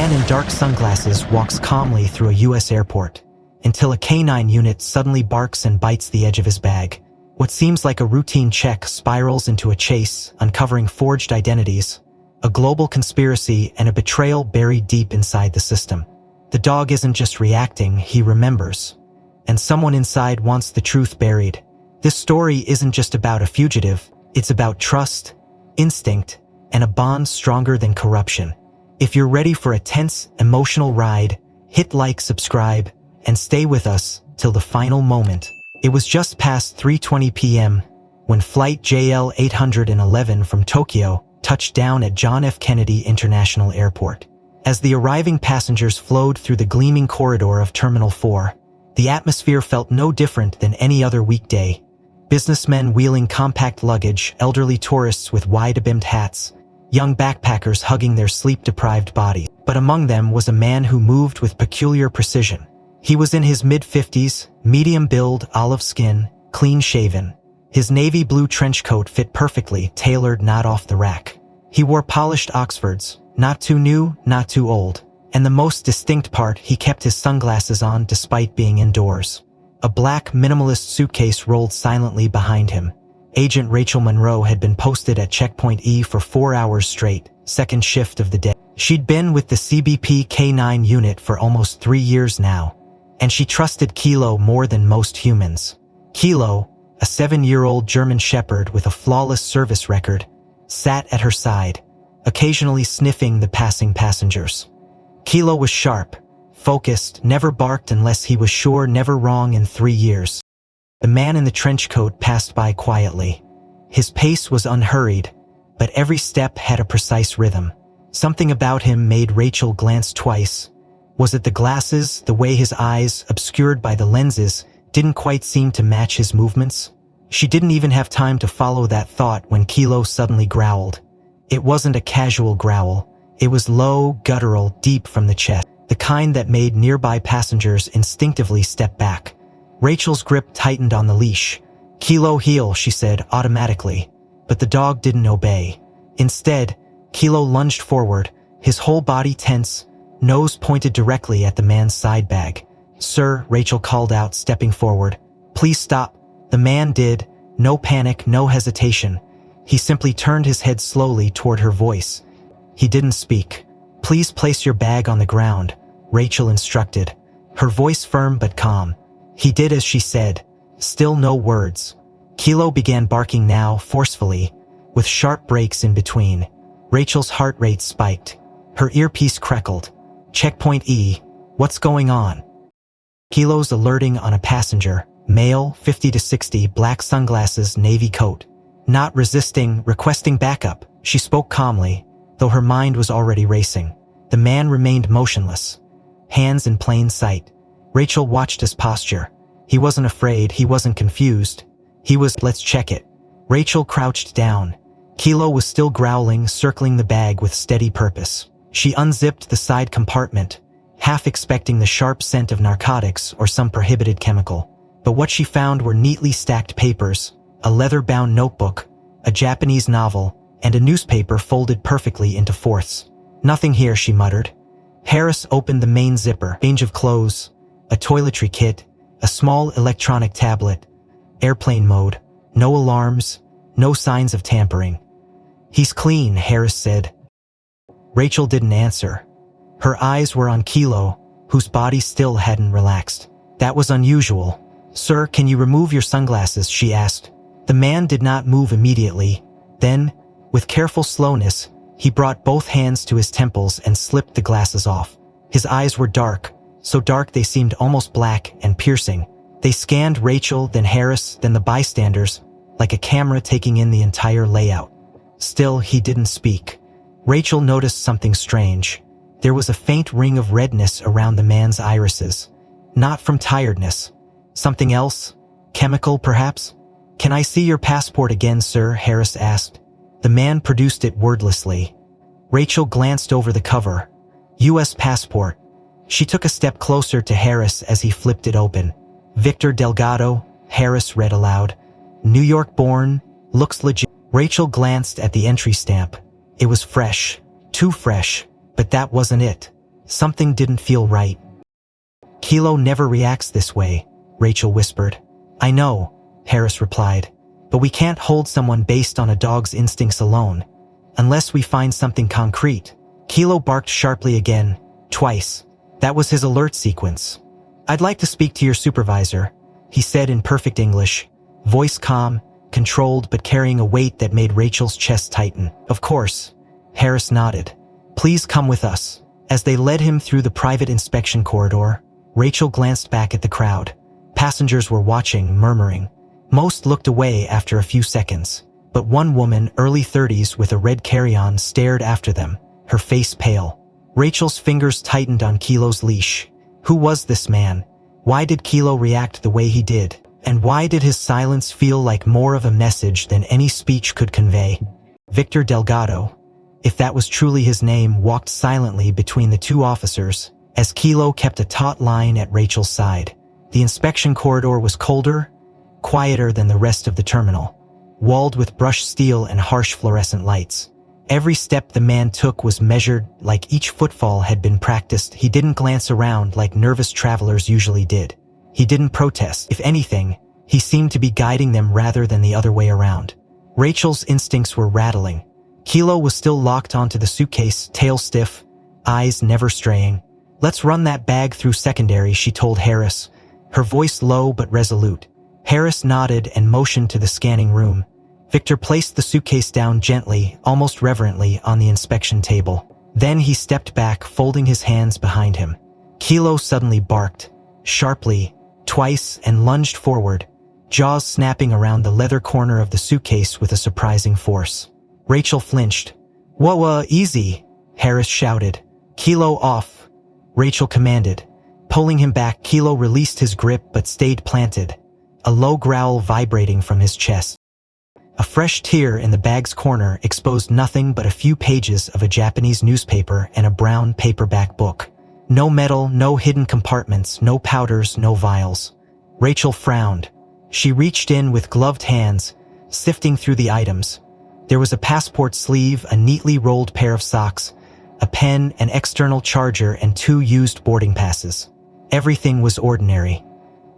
man in dark sunglasses walks calmly through a U.S. airport, until a canine unit suddenly barks and bites the edge of his bag. What seems like a routine check spirals into a chase, uncovering forged identities, a global conspiracy, and a betrayal buried deep inside the system. The dog isn't just reacting, he remembers. And someone inside wants the truth buried. This story isn't just about a fugitive, it's about trust, instinct, and a bond stronger than corruption. If you're ready for a tense, emotional ride, hit like, subscribe, and stay with us till the final moment. It was just past 3:20 p.m. when flight JL 811 from Tokyo touched down at John F. Kennedy International Airport. As the arriving passengers flowed through the gleaming corridor of Terminal 4, the atmosphere felt no different than any other weekday. Businessmen wheeling compact luggage, elderly tourists with wide-brimmed hats, young backpackers hugging their sleep-deprived bodies. But among them was a man who moved with peculiar precision. He was in his mid-50s, medium build, olive skin, clean-shaven. His navy blue trench coat fit perfectly, tailored not off the rack. He wore polished Oxfords, not too new, not too old. And the most distinct part, he kept his sunglasses on despite being indoors. A black, minimalist suitcase rolled silently behind him. Agent Rachel Monroe had been posted at Checkpoint E for 4 hours straight, second shift of the day. She'd been with the CBP K9 unit for almost 3 years now, and she trusted Kilo more than most humans. Kilo, a 7-year-old German shepherd with a flawless service record, sat at her side, occasionally sniffing the passing passengers. Kilo was sharp, focused, never barked unless he was sure, never wrong in 3 years. The man in the trench coat passed by quietly. His pace was unhurried, but every step had a precise rhythm. Something about him made Rachel glance twice. Was it the glasses, the way his eyes, obscured by the lenses, didn't quite seem to match his movements? She didn't even have time to follow that thought when Kilo suddenly growled. It wasn't a casual growl. It was low, guttural, deep from the chest, the kind that made nearby passengers instinctively step back. Rachel's grip tightened on the leash. "Kilo, heel," she said automatically, but the dog didn't obey. Instead, Kilo lunged forward, his whole body tense, nose pointed directly at the man's side bag. "Sir," Rachel called out, stepping forward. "Please stop." The man did, no panic, no hesitation. He simply turned his head slowly toward her voice. He didn't speak. "Please place your bag on the ground," Rachel instructed, her voice firm but calm. He did as she said. Still no words. Kilo began barking now, forcefully, with sharp breaks in between. Rachel's heart rate spiked. Her earpiece crackled. "Checkpoint E. What's going on?" Kilo's alerting on a passenger, male, 50 to 60, black sunglasses, navy coat. Not resisting, requesting backup, she spoke calmly, though her mind was already racing. The man remained motionless, hands in plain sight. Rachel watched his posture. He wasn't afraid, he wasn't confused. He was, "Let's check it." Rachel crouched down. Kilo was still growling, circling the bag with steady purpose. She unzipped the side compartment, half expecting the sharp scent of narcotics or some prohibited chemical. But what she found were neatly stacked papers, a leather-bound notebook, a Japanese novel, and a newspaper folded perfectly into fourths. "Nothing here," she muttered. Harris opened the main zipper. Range of clothes, a toiletry kit, a small electronic tablet, airplane mode, no alarms, no signs of tampering. "He's clean," Harris said. Rachel didn't answer. Her eyes were on Kilo, whose body still hadn't relaxed. That was unusual. "Sir, can you remove your sunglasses?" she asked. The man did not move immediately. Then, with careful slowness, he brought both hands to his temples and slipped the glasses off. His eyes were dark, so dark they seemed almost black and piercing. They scanned Rachel, then Harris, then the bystanders, like a camera taking in the entire layout. Still, he didn't speak. Rachel noticed something strange. There was a faint ring of redness around the man's irises. Not from tiredness. Something else? Chemical, perhaps? "Can I see your passport again, sir?" Harris asked. The man produced it wordlessly. Rachel glanced over the cover. U.S. passport. She took a step closer to Harris as he flipped it open. "Victor Delgado," Harris read aloud. "New York born, looks legit." Rachel glanced at the entry stamp. It was fresh, too fresh, but that wasn't it. Something didn't feel right. Kilo never reacts this way, Rachel whispered. I know, Harris replied, but we can't hold someone based on a dog's instincts alone, unless we find something concrete. Kilo barked sharply again, twice. That was his alert sequence. I'd like to speak to your supervisor, he said in perfect English, voice calm, controlled but carrying a weight that made Rachel's chest tighten. Of course, Harris nodded. Please come with us. As they led him through the private inspection corridor, Rachel glanced back at the crowd. Passengers were watching, murmuring. Most looked away after a few seconds, but one woman, early 30s with a red carry-on, stared after them, her face pale. Rachel's fingers tightened on Kilo's leash. Who was this man? Why did Kilo react the way he did? And why did his silence feel like more of a message than any speech could convey? Victor Delgado, if that was truly his name, walked silently between the two officers, as Kilo kept a taut line at Rachel's side. The inspection corridor was colder, quieter than the rest of the terminal, walled with brushed steel and harsh fluorescent lights. Every step the man took was measured, like each footfall had been practiced. He didn't glance around like nervous travelers usually did. He didn't protest. If anything, he seemed to be guiding them rather than the other way around. Rachel's instincts were rattling. Kilo was still locked onto the suitcase, tail stiff, eyes never straying. Let's run that bag through secondary, she told Harris, her voice low but resolute. Harris nodded and motioned to the scanning room. Victor placed the suitcase down gently, almost reverently, on the inspection table. Then he stepped back, folding his hands behind him. Kilo suddenly barked, sharply, twice, and lunged forward, jaws snapping around the leather corner of the suitcase with a surprising force. Rachel flinched. Whoa, easy, Harris shouted. Kilo off, Rachel commanded. Pulling him back, Kilo released his grip but stayed planted, a low growl vibrating from his chest. A fresh tear in the bag's corner exposed nothing but a few pages of a Japanese newspaper and a brown paperback book. No metal, no hidden compartments, no powders, no vials. Rachel frowned. She reached in with gloved hands, sifting through the items. There was a passport sleeve, a neatly rolled pair of socks, a pen, an external charger, and 2 used boarding passes. Everything was ordinary.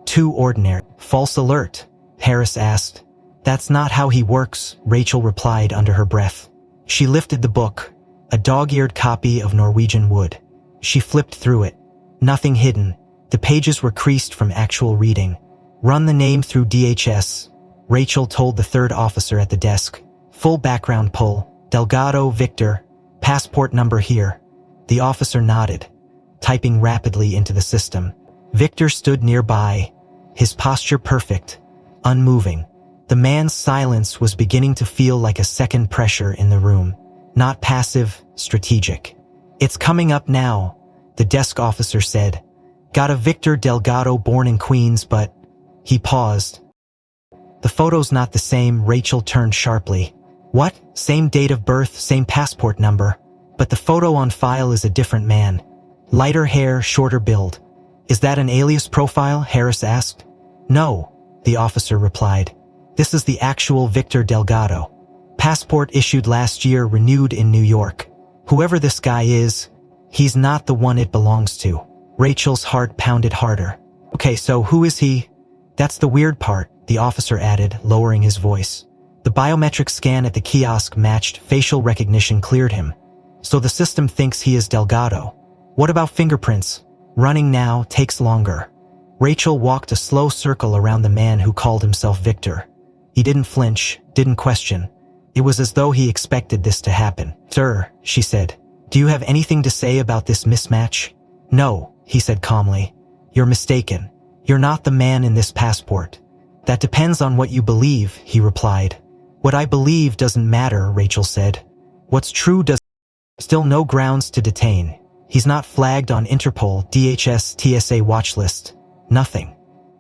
Too ordinary. False alert, Harris asked. That's not how he works, Rachel replied under her breath. She lifted the book, a dog-eared copy of Norwegian Wood. She flipped through it. Nothing hidden. The pages were creased from actual reading. Run the name through DHS, Rachel told the third officer at the desk. Full background pull. Delgado, Victor. Passport number here. The officer nodded, typing rapidly into the system. Victor stood nearby, his posture perfect, unmoving. The man's silence was beginning to feel like a second pressure in the room. Not passive, strategic. It's coming up now, the desk officer said. Got a Victor Delgado born in Queens, but... He paused. The photo's not the same, Rachel turned sharply. What? Same date of birth, same passport number. But the photo on file is a different man. Lighter hair, shorter build. Is that an alias profile? Harris asked. No, the officer replied. This is the actual Victor Delgado. Passport issued last year, renewed in New York. Whoever this guy is, he's not the one it belongs to. Rachel's heart pounded harder. Okay, so who is he? That's the weird part, the officer added, lowering his voice. The biometric scan at the kiosk matched, facial recognition cleared him. So the system thinks he is Delgado. What about fingerprints? Running now takes longer. Rachel walked a slow circle around the man who called himself Victor. He didn't flinch, didn't question. It was as though he expected this to happen. Sir, she said, do you have anything to say about this mismatch? No, he said calmly. You're mistaken. You're not the man in this passport. That depends on what you believe, he replied. What I believe doesn't matter, Rachel said. What's true does. Still no grounds to detain. He's not flagged on Interpol, DHS, TSA watch list. Nothing.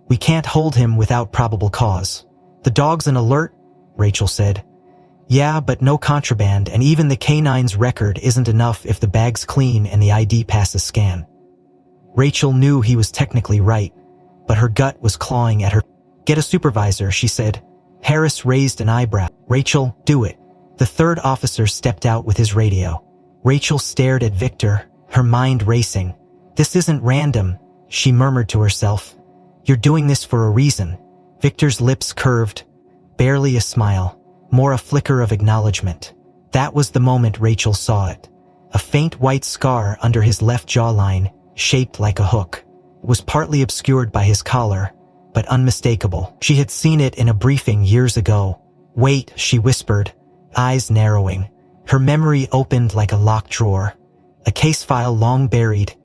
We can't hold him without probable cause. The dog's an alert, Rachel said. Yeah, but no contraband, and even the K9's record isn't enough if the bag's clean and the ID passes scan. Rachel knew he was technically right, but her gut was clawing at her. Get a supervisor, she said. Harris raised an eyebrow. Rachel, do it. The third officer stepped out with his radio. Rachel stared at Victor, her mind racing. "This isn't random," she murmured to herself. "You're doing this for a reason." Victor's lips curved, barely a smile, more a flicker of acknowledgement. That was the moment Rachel saw it. A faint white scar under his left jawline, shaped like a hook, was partly obscured by his collar, but unmistakable. She had seen it in a briefing years ago. "Wait," she whispered, eyes narrowing. Her memory opened like a locked drawer. A case file long buried.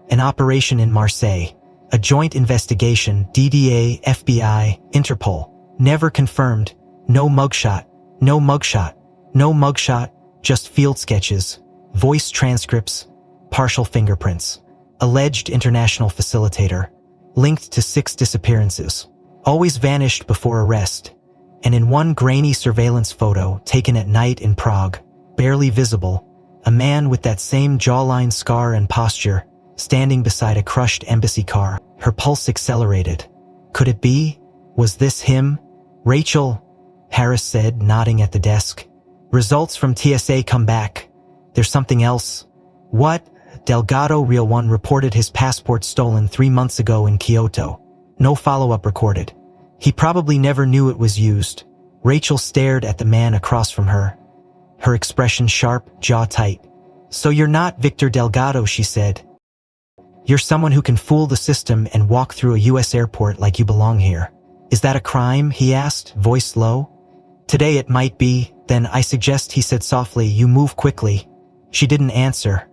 An operation in Marseille. A joint investigation, DDA, FBI, Interpol. Never confirmed. No mugshot. No mugshot. No mugshot. Just field sketches. Voice transcripts. Partial fingerprints. Alleged international facilitator. Linked to 6 disappearances. Always vanished before arrest. And in one grainy surveillance photo taken at night in Prague, barely visible, a man with that same jawline scar and posture, standing beside a crushed embassy car. Her pulse accelerated. Could it be? Was this him? "Rachel," Harris said, nodding at the desk. "Results from TSA come back. There's something else." "What?" Delgado Real One reported his passport stolen 3 months ago in Kyoto. No follow-up recorded. He probably never knew it was used. Rachel stared at the man across from her, her expression sharp, jaw tight. "So you're not Victor Delgado," she said. "You're someone who can fool the system and walk through a US airport like you belong here." "Is that a crime?" he asked, voice low. "Today it might be. Then I suggest," he said softly, "you move quickly." She didn't answer.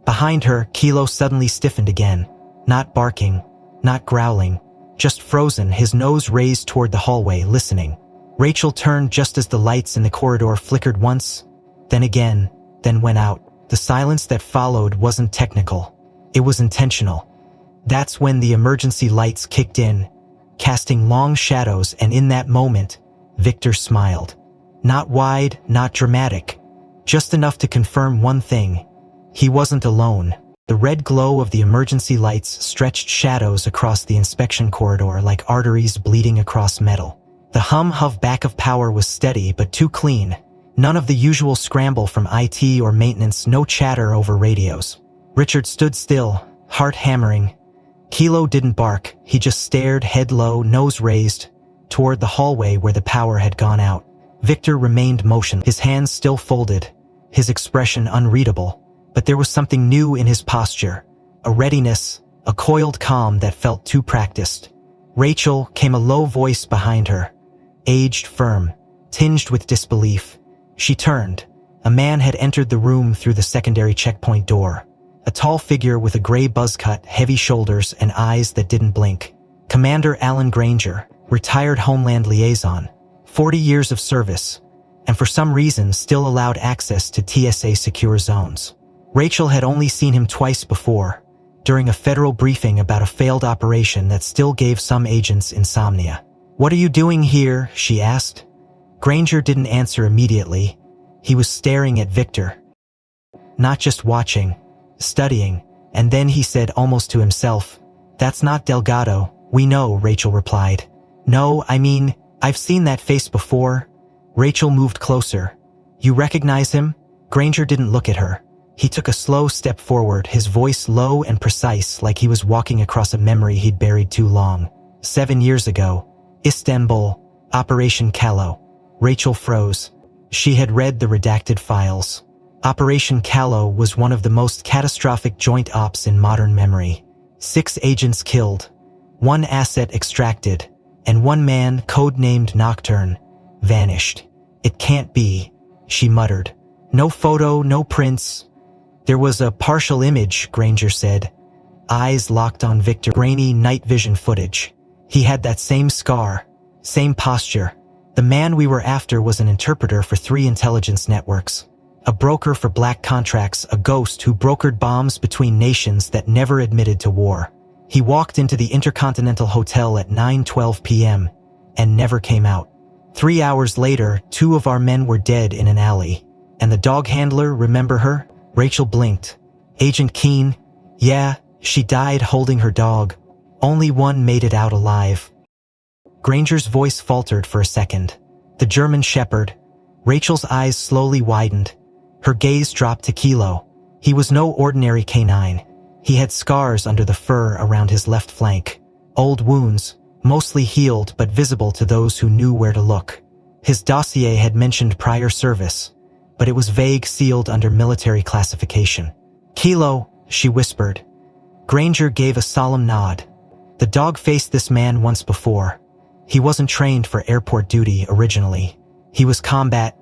Behind her, Kilo suddenly stiffened again. Not barking, not growling, just frozen, his nose raised toward the hallway, listening. Rachel turned just as the lights in the corridor flickered once, then again, then went out. The silence that followed wasn't technical. It was intentional. That's when the emergency lights kicked in, casting long shadows, and in that moment, Victor smiled. Not wide, not dramatic, just enough to confirm one thing. He wasn't alone. The red glow of the emergency lights stretched shadows across the inspection corridor like arteries bleeding across metal. The hum-huff back of power was steady but too clean. None of the usual scramble from IT or maintenance, no chatter over radios. Richard stood still, heart hammering. Kilo didn't bark, he just stared, head low, nose raised, toward the hallway where the power had gone out. Victor remained motionless, his hands still folded, his expression unreadable. But there was something new in his posture, a readiness, a coiled calm that felt too practiced. "Rachel," came a low voice behind her, aged, firm, tinged with disbelief. She turned. A man had entered the room through the secondary checkpoint door. A tall figure with a gray buzz cut, heavy shoulders, and eyes that didn't blink. Commander Alan Granger, retired Homeland Liaison, 40 years of service, and for some reason still allowed access to TSA secure zones. Rachel had only seen him twice before, during a federal briefing about a failed operation that still gave some agents insomnia. "What are you doing here?" she asked. Granger didn't answer immediately. He was staring at Victor. Not just watching, studying, and then he said almost to himself, "That's not Delgado." "We know," Rachel replied. "No, I mean, I've seen that face before." Rachel moved closer. "You recognize him?" Granger didn't look at her. He took a slow step forward, his voice low and precise, like he was walking across a memory he'd buried too long. 7 years ago, Istanbul, Operation Callow. Rachel froze. She had read the redacted files. Operation Callow was one of the most catastrophic joint ops in modern memory. 6 agents killed, 1 asset extracted, and 1 man, codenamed Nocturne, vanished. "It can't be," she muttered. "No photo, no prints." "There was a partial image," Granger said. Eyes locked on Victor. Grainy night vision footage. He had that same scar, same posture. The man we were after was an interpreter for 3 intelligence networks. A broker for black contracts, a ghost who brokered bombs between nations that never admitted to war. He walked into the Intercontinental Hotel at 9:12 p.m. and never came out. 3 hours later, 2 of our men were dead in an alley. And the dog handler, remember her? Rachel blinked. "Agent Keene?" "Yeah, she died holding her dog. Only 1 made it out alive." Granger's voice faltered for a second. "The German Shepherd." Rachel's eyes slowly widened. Her gaze dropped to Kilo. He was no ordinary canine. He had scars under the fur around his left flank. Old wounds, mostly healed but visible to those who knew where to look. His dossier had mentioned prior service, but it was vague, sealed under military classification. "Kilo," she whispered. Granger gave a solemn nod. The dog faced this man once before. He wasn't trained for airport duty originally. He was combat,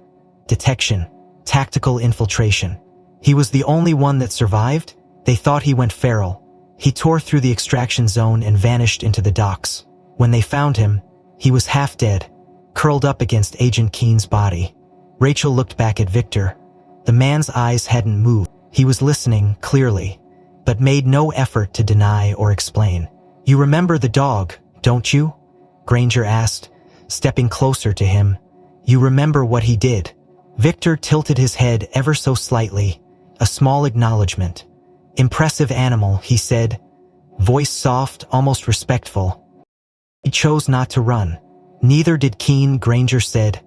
detection, tactical infiltration. He was the only one that survived. They thought he went feral. He tore through the extraction zone and vanished into the docks. When they found him, he was half dead, curled up against Agent Keen's body. Rachel looked back at Victor. The man's eyes hadn't moved. He was listening, clearly, but made no effort to deny or explain. "You remember the dog, don't you?" Granger asked, stepping closer to him. "You remember what he did?" Victor tilted his head ever so slightly, a small acknowledgement. "Impressive animal," he said, voice soft, almost respectful. "He chose not to run." "Neither did Keen," Granger said.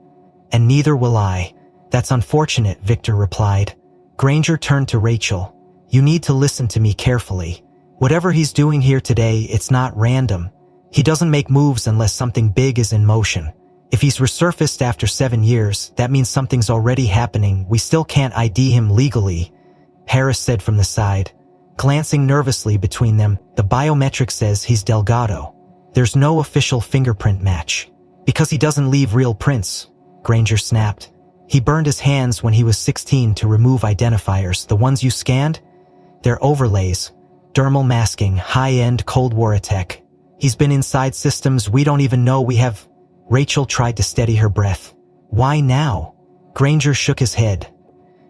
"And neither will I." "That's unfortunate," Victor replied. Granger turned to Rachel. "You need to listen to me carefully. Whatever he's doing here today, it's not random. He doesn't make moves unless something big is in motion. If he's resurfaced after 7 years, that means something's already happening. We still can't ID him legally," Harris said from the side. Glancing nervously between them, "The biometric says he's Delgado. There's no official fingerprint match." "Because he doesn't leave real prints," Granger snapped. "He burned his hands when he was 16 to remove identifiers. The ones you scanned? They're overlays. Dermal masking, high-end Cold War tech. He's been inside systems we don't even know we have." Rachel tried to steady her breath. "Why now?" Granger shook his head.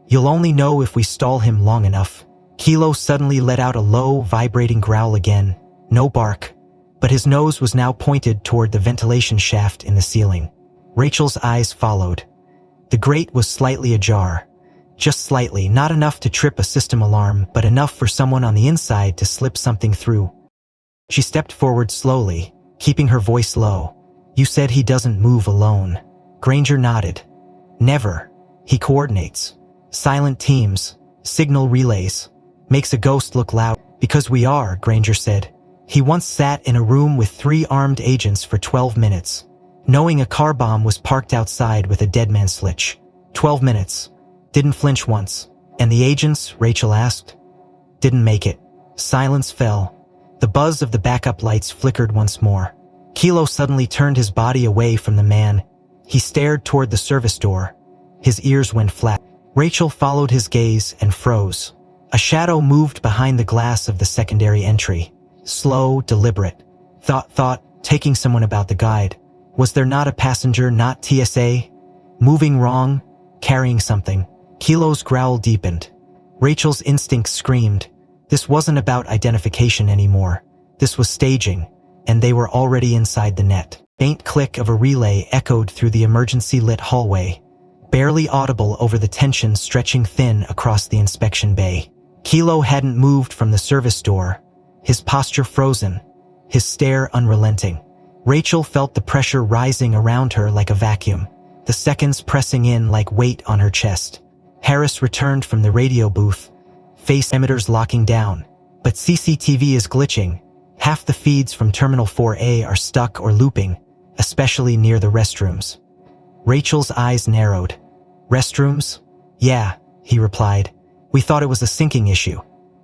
"You'll only know if we stall him long enough." Kilo suddenly let out a low, vibrating growl again. No bark, but his nose was now pointed toward the ventilation shaft in the ceiling. Rachel's eyes followed. The grate was slightly ajar. Just slightly, not enough to trip a system alarm, but enough for someone on the inside to slip something through. She stepped forward slowly, keeping her voice low. "You said he doesn't move alone." Granger nodded. "Never. He coordinates. Silent teams, signal relays. Makes a ghost look loud." "Because we are," Granger said. "He once sat in a room with 3 armed agents for 12 minutes, knowing a car bomb was parked outside with a dead man switch. 12 minutes. Didn't flinch once." "And the agents?" Rachel asked. "Didn't make it." Silence fell. The buzz of the backup lights flickered once more. Kilo suddenly turned his body away from the man. He stared toward the service door. His ears went flat. Rachel followed his gaze and froze. A shadow moved behind the glass of the secondary entry. Slow, deliberate. Thought, taking someone about the guide. Was there not a passenger, not TSA? Moving wrong, carrying something. Kilo's growl deepened. Rachel's instincts screamed. This wasn't about identification anymore. This was staging, and they were already inside the net. Faint click of a relay echoed through the emergency-lit hallway, barely audible over the tension stretching thin across the inspection bay. Kilo hadn't moved from the service door, his posture frozen, his stare unrelenting. Rachel felt the pressure rising around her like a vacuum, the seconds pressing in like weight on her chest. Harris returned from the radio booth, face emitters locking down. "But CCTV is glitching. Half the feeds from Terminal 4A are stuck or looping, especially near the restrooms." Rachel's eyes narrowed. "Restrooms?" "Yeah," he replied. "We thought it was a syncing issue.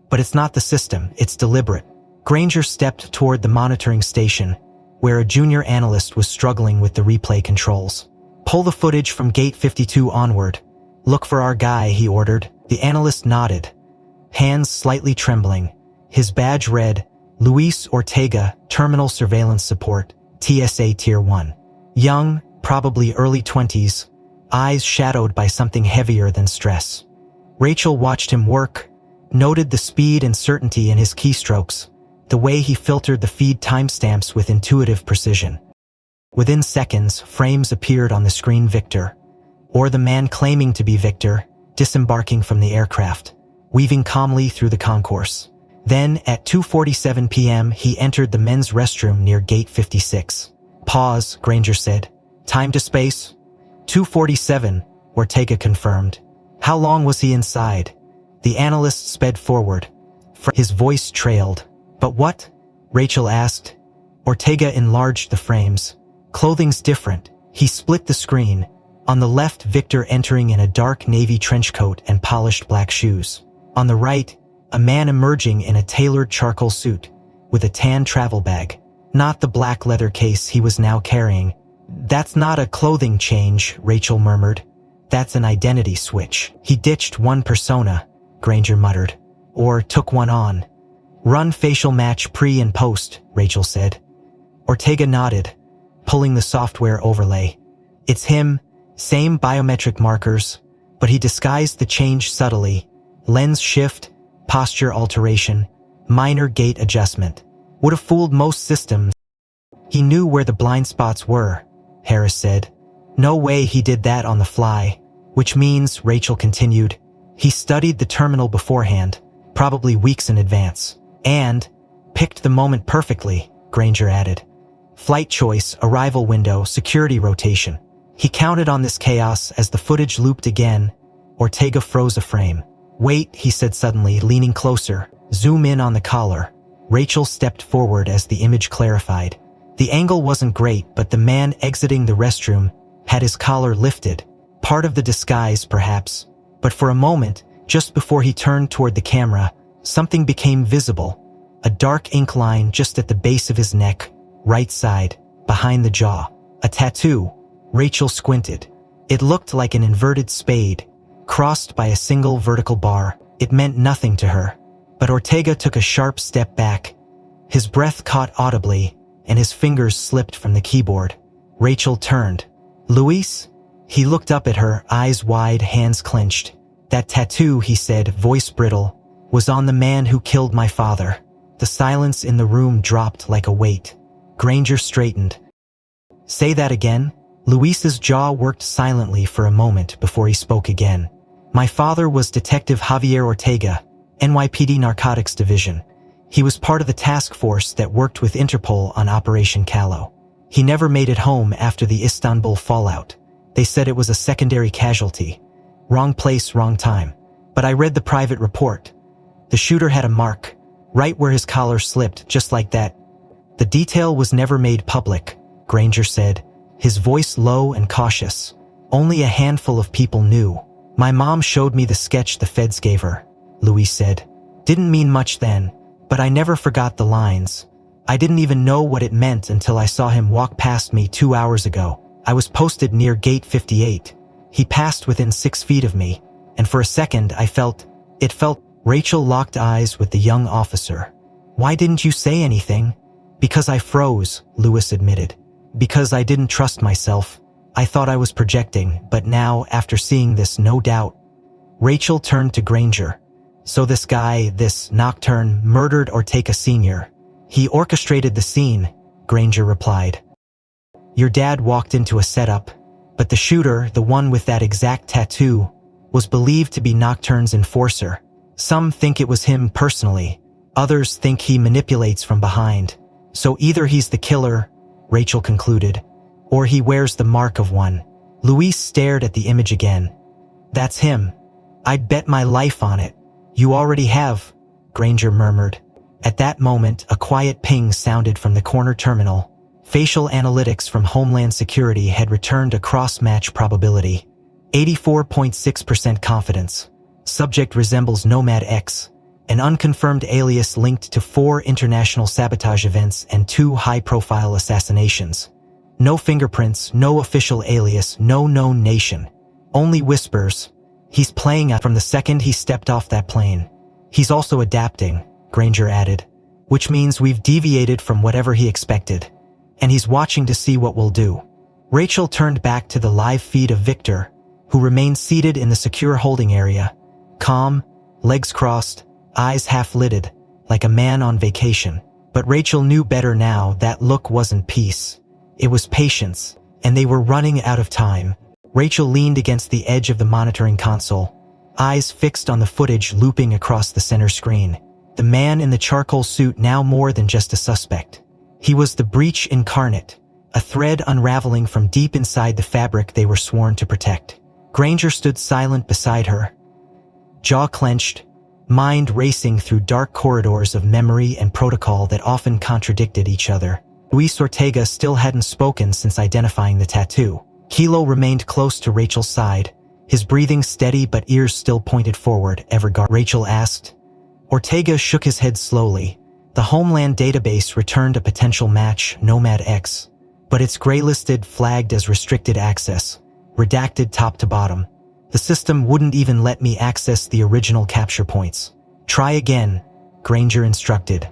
But it's not the system, it's deliberate." Granger stepped toward the monitoring station, where a junior analyst was struggling with the replay controls. "Pull the footage from Gate 52 onward. Look for our guy," he ordered. The analyst nodded, hands slightly trembling. His badge read, Luis Ortega, Terminal Surveillance Support, TSA Tier 1. Young, probably early 20s, eyes shadowed by something heavier than stress. Rachel watched him work, noted the speed and certainty in his keystrokes, the way he filtered the feed timestamps with intuitive precision. Within seconds, frames appeared on the screen. Victor, or the man claiming to be Victor, disembarking from the aircraft, weaving calmly through the concourse. Then, at 2:47 p.m., he entered the men's restroom near Gate 56. "Paws," Granger said. "Time to space?" 2:47, Ortega confirmed. "How long was he inside?" The analyst sped forward. His voice trailed. "But what?" Rachel asked. Ortega enlarged the frames. "Clothing's different." He split the screen. On the left, Victor entering in a dark navy trench coat and polished black shoes. On the right, a man emerging in a tailored charcoal suit, with a tan travel bag. Not the black leather case he was now carrying. "That's not a clothing change," Rachel murmured. "That's an identity switch." "He ditched one persona," Granger muttered. "Or took one on." "Run facial match pre and post," Rachel said. Ortega nodded, pulling the software overlay. "It's him, same biometric markers, but he disguised the change subtly. Lens shift, posture alteration, minor gait adjustment. Would have fooled most systems." "He knew where the blind spots were," Harris said. "No way he did that on the fly." "Which means," Rachel continued, "he studied the terminal beforehand, probably weeks in advance. And picked the moment perfectly," Granger added. "Flight choice, arrival window, security rotation. He counted on this chaos as the footage looped again." Ortega froze a frame. "Wait," he said suddenly, leaning closer. "Zoom in on the collar." Rachel stepped forward as the image clarified. The angle wasn't great, but the man exiting the restroom had his collar lifted. Part of the disguise, perhaps. But for a moment, just before he turned toward the camera, something became visible. A dark ink line just at the base of his neck, right side, behind the jaw. A tattoo. Rachel squinted. It looked like an inverted spade, crossed by a single vertical bar. It meant nothing to her. But Ortega took a sharp step back. His breath caught audibly, and his fingers slipped from the keyboard. Rachel turned. "Luis?" He looked up at her, eyes wide, hands clenched. "That tattoo," he said, voice brittle, "was on the man who killed my father." The silence in the room dropped like a weight. Granger straightened. "Say that again?" Luis's jaw worked silently for a moment before he spoke again. "My father was Detective Javier Ortega, NYPD Narcotics Division. He was part of the task force that worked with Interpol on Operation Callow. He never made it home after the Istanbul fallout. They said it was a secondary casualty. Wrong place, wrong time. But I read the private report. The shooter had a mark, right where his collar slipped, just like that. The detail was never made public," Granger said, his voice low and cautious. "Only a handful of people knew. My mom showed me the sketch the feds gave her," Luis said. "Didn't mean much then, but I never forgot the lines. I didn't even know what it meant until I saw him walk past me 2 hours ago. I was posted near gate 58. He passed within 6 feet of me, and for a second it felt. Rachel locked eyes with the young officer. "Why didn't you say anything?" "Because I froze," Luis admitted. "Because I didn't trust myself. I thought I was projecting, but now, after seeing this, no doubt." Rachel turned to Granger. "So this guy, this Nocturne, murdered Ortega Sr. He orchestrated the scene," Granger replied. "Your dad walked into a setup, but the shooter, the one with that exact tattoo, was believed to be Nocturne's enforcer. Some think it was him personally. Others think he manipulates from behind. So either he's the killer," Rachel concluded, "or he wears the mark of one." Luis stared at the image again. "That's him. I'd bet my life on it." "You already have," Granger murmured. At that moment, a quiet ping sounded from the corner terminal. Facial analytics from Homeland Security had returned a cross-match probability. 84.6% confidence. Subject resembles Nomad X, an unconfirmed alias linked to 4 international sabotage events and 2 high-profile assassinations. No fingerprints, no official alias, no known nation. Only whispers. He's playing out from the second he stepped off that plane. He's also adapting, Granger added, which means we've deviated from whatever he expected. And he's watching to see what we'll do. Rachel turned back to the live feed of Victor, who remained seated in the secure holding area, calm, legs crossed, eyes half-lidded, like a man on vacation. But Rachel knew better now. That look wasn't peace. It was patience, and they were running out of time. Rachel leaned against the edge of the monitoring console, eyes fixed on the footage looping across the center screen. The man in the charcoal suit now more than just a suspect. He was the breach incarnate, a thread unraveling from deep inside the fabric they were sworn to protect. Granger stood silent beside her, jaw clenched, mind racing through dark corridors of memory and protocol that often contradicted each other. Luis Ortega still hadn't spoken since identifying the tattoo. Kilo remained close to Rachel's side, his breathing steady but ears still pointed forward, Rachel asked. Ortega shook his head slowly. The Homeland database returned a potential match, Nomad X, but it's graylisted, flagged as restricted access, redacted top to bottom. The system wouldn't even let me access the original capture points. Try again, Granger instructed.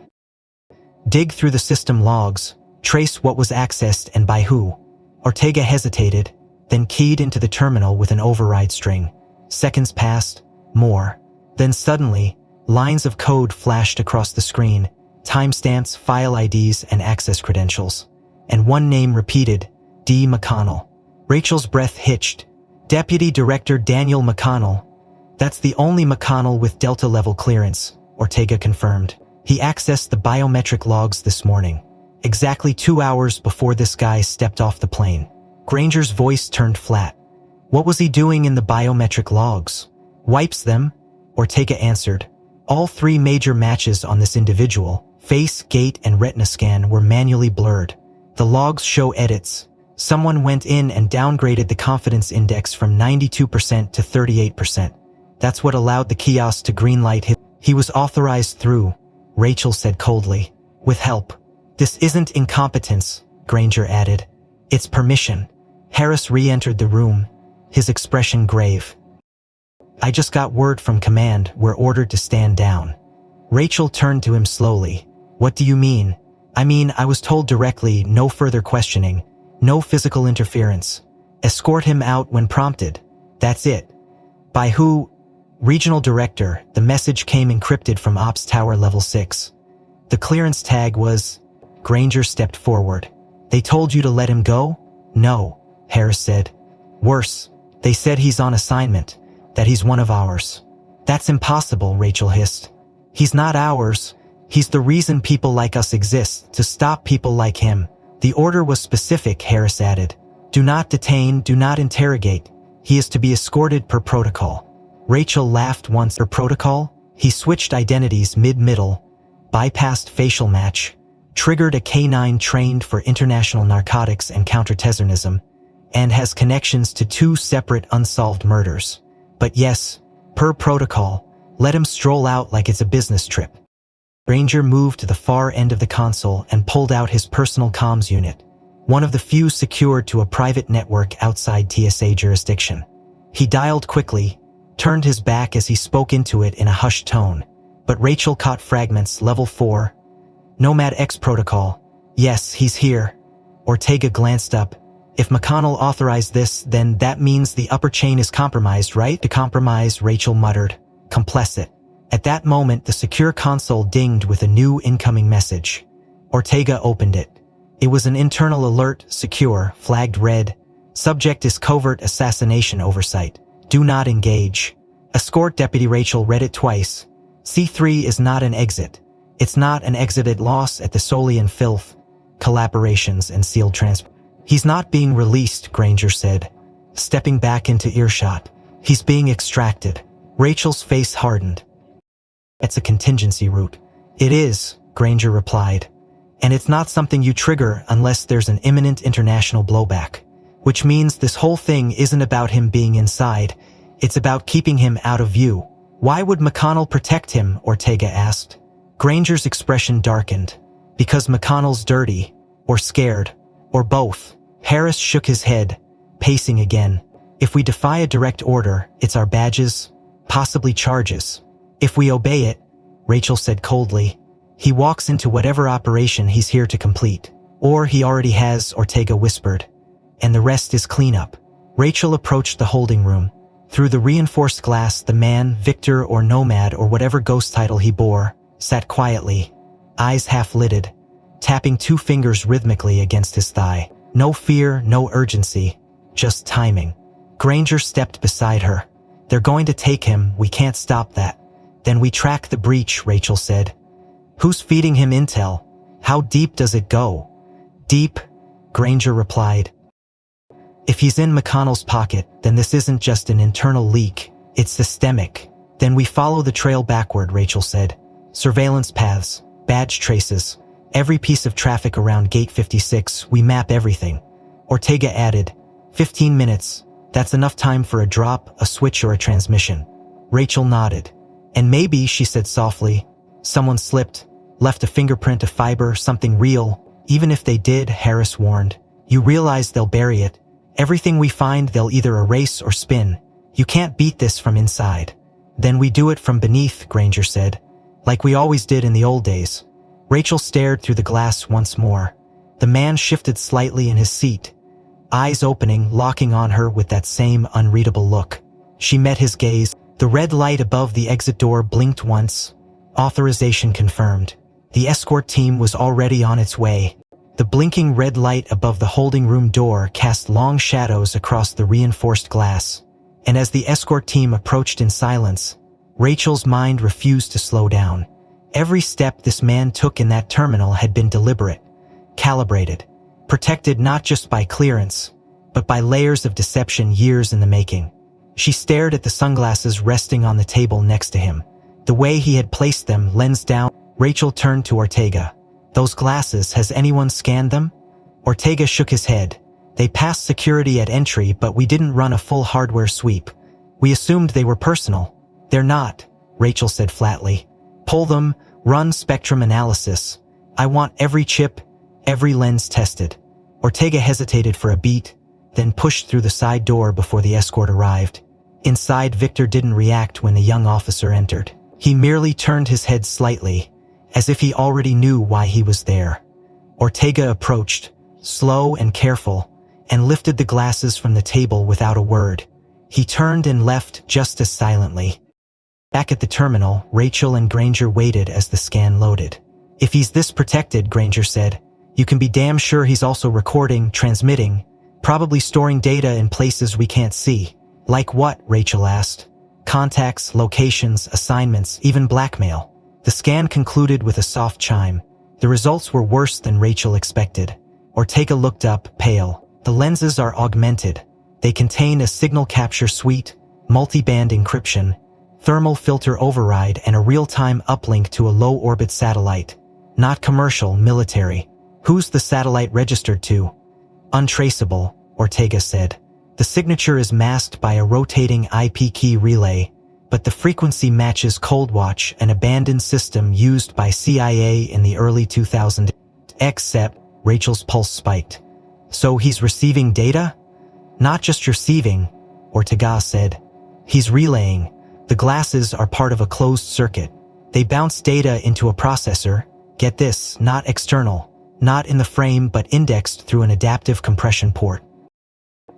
Dig through the system logs, trace what was accessed and by who. Ortega hesitated, then keyed into the terminal with an override string. Seconds passed, more. Then suddenly, lines of code flashed across the screen, timestamps, file IDs, and access credentials. And one name repeated, D. McConnell. Rachel's breath hitched. Deputy Director Daniel McConnell. That's the only McConnell with Delta-level clearance, Ortega confirmed. He accessed the biometric logs this morning, exactly 2 hours before this guy stepped off the plane. Granger's voice turned flat. What was he doing in the biometric logs? Wipes them, Ortega answered. All 3 major matches on this individual, face, gait, and retina scan, were manually blurred. The logs show edits. Someone went in and downgraded the confidence index from 92% to 38%. That's what allowed the kiosk to greenlight him. He was authorized through, Rachel said coldly. With help. This isn't incompetence, Granger added. It's permission. Harris re-entered the room, his expression grave. I just got word from command, we're ordered to stand down. Rachel turned to him slowly. What do you mean? I mean, I was told directly, no further questioning, no physical interference. Escort him out when prompted. That's it. By who? Regional Director. The message came encrypted from Ops Tower Level 6. The clearance tag was... Granger stepped forward. They told you to let him go? No, Harris said. Worse, they said he's on assignment, that he's one of ours. That's impossible, Rachel hissed. He's not ours. He's the reason people like us exist, to stop people like him. The order was specific, Harris added. Do not detain, do not interrogate. He is to be escorted per protocol. Rachel laughed once. Per protocol? He switched identities mid-middle, bypassed facial match, triggered a K9 trained for international narcotics and counterterrorism, and has connections to 2 separate unsolved murders. But yes, per protocol, let him stroll out like it's a business trip. Granger moved to the far end of the console and pulled out his personal comms unit, one of the few secured to a private network outside TSA jurisdiction. He dialed quickly, turned his back as he spoke into it in a hushed tone, but Rachel caught fragments. Level 4. Nomad X protocol. Yes, he's here. Ortega glanced up. If McConnell authorized this, then that means the upper chain is compromised, right? To compromise, Rachel muttered. Complicit. At that moment, the secure console dinged with a new incoming message. Ortega opened it. It was an internal alert, secure, flagged red. Subject is covert assassination oversight. Do not engage. Escort. Deputy Rachel read it twice. C3 is not an exit. It's not an exit at loss at the Solian filth, collaborations and sealed transfer. He's not being released, Granger said, stepping back into earshot. He's being extracted. Rachel's face hardened. It's a contingency route. It is, Granger replied. And it's not something you trigger unless there's an imminent international blowback. Which means this whole thing isn't about him being inside, it's about keeping him out of view. Why would McConnell protect him? Ortega asked. Granger's expression darkened. Because McConnell's dirty, or scared, or both. Harris shook his head, pacing again. If we defy a direct order, it's our badges, possibly charges. If we obey it, Rachel said coldly, he walks into whatever operation he's here to complete. Or he already has, Ortega whispered. And the rest is cleanup. Rachel approached the holding room. Through the reinforced glass, the man, Victor or Nomad or whatever ghost title he bore, sat quietly, eyes half-lidded, tapping 2 fingers rhythmically against his thigh. No fear, no urgency, just timing. Granger stepped beside her. They're going to take him, we can't stop that. Then we track the breach, Rachel said. Who's feeding him intel? How deep does it go? Deep, Granger replied. If he's in McConnell's pocket, then this isn't just an internal leak, it's systemic. Then we follow the trail backward, Rachel said. Surveillance paths, badge traces, every piece of traffic around Gate 56, we map everything. Ortega added, 15 minutes, that's enough time for a drop, a switch or a transmission. Rachel nodded. And maybe, she said softly, someone slipped, left a fingerprint, a fiber, something real. Even if they did, Harris warned, you realize they'll bury it. Everything we find they'll either erase or spin. You can't beat this from inside. Then we do it from beneath, Granger said. Like we always did in the old days. Rachel stared through the glass once more. The man shifted slightly in his seat, eyes opening, locking on her with that same unreadable look. She met his gaze. The red light above the exit door blinked once. Authorization confirmed. The escort team was already on its way. The blinking red light above the holding room door cast long shadows across the reinforced glass. And as the escort team approached in silence, Rachel's mind refused to slow down. Every step this man took in that terminal had been deliberate, calibrated, protected not just by clearance, but by layers of deception years in the making. She stared at the sunglasses resting on the table next to him. The way he had placed them, lens down. Rachel turned to Ortega. Those glasses, has anyone scanned them? Ortega shook his head. They passed security at entry, but we didn't run a full hardware sweep. We assumed they were personal. They're not, Rachel said flatly. Pull them, run spectrum analysis. I want every chip, every lens tested. Ortega hesitated for a beat, then pushed through the side door before the escort arrived. Inside, Victor didn't react when the young officer entered. He merely turned his head slightly, as if he already knew why he was there. Ortega approached, slow and careful, and lifted the glasses from the table without a word. He turned and left just as silently. Back at the terminal, Rachel and Granger waited as the scan loaded. If he's this protected, Granger said, you can be damn sure he's also recording, transmitting, probably storing data in places we can't see. Like what? Rachel asked. Contacts, locations, assignments, even blackmail. The scan concluded with a soft chime. The results were worse than Rachel expected. Ortega looked up, pale. The lenses are augmented. They contain a signal capture suite, multi-band encryption, thermal filter override, and a real-time uplink to a low-orbit satellite. Not commercial, military. Who's the satellite registered to? Untraceable, Ortega said. The signature is masked by a rotating IP key relay, but the frequency matches Coldwatch, an abandoned system used by CIA in the early 2000s. Except, Rachel's pulse spiked. So he's receiving data? Not just receiving, Ortega said. He's relaying. The glasses are part of a closed circuit. They bounce data into a processor. Get this, not external, not in the frame but indexed through an adaptive compression port.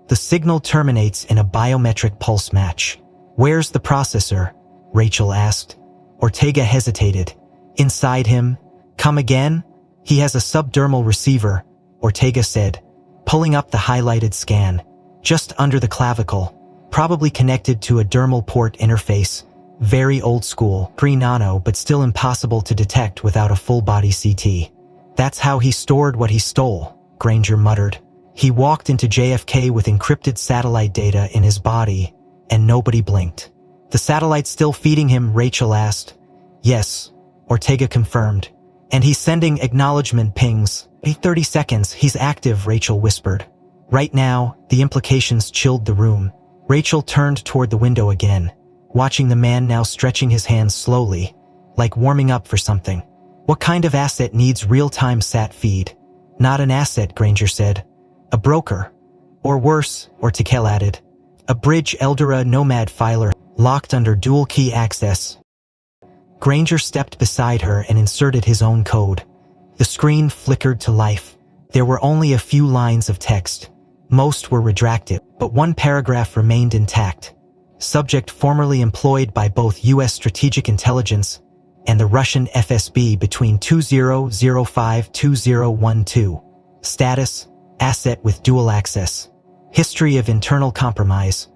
The signal terminates in a biometric pulse match. Where's the processor? Rachel asked. Ortega hesitated. Inside him. Come again? He has a subdermal receiver, Ortega said, pulling up the highlighted scan. Just under the clavicle, probably connected to a dermal port interface. Very old school, pre-nano, but still impossible to detect without a full-body CT. That's how he stored what he stole, Granger muttered. He walked into JFK with encrypted satellite data in his body, and nobody blinked. The satellite's still feeding him, Rachel asked. Yes, Ortega confirmed. And he's sending acknowledgement pings. 30 seconds, he's active, Rachel whispered. Right now, the implications chilled the room. Rachel turned toward the window again, watching the man now stretching his hands slowly, like warming up for something. What kind of asset needs real-time sat feed? Not an asset, Granger said. A broker. Or worse, Ortega added. A bridge Eldora Nomad filer, locked under dual-key access. Granger stepped beside her and inserted his own code. The screen flickered to life. There were only a few lines of text. Most were retracted, but one paragraph remained intact. Subject formerly employed by both U.S. Strategic Intelligence and the Russian FSB between 2005-2012. Status: asset with dual access. History of internal compromise.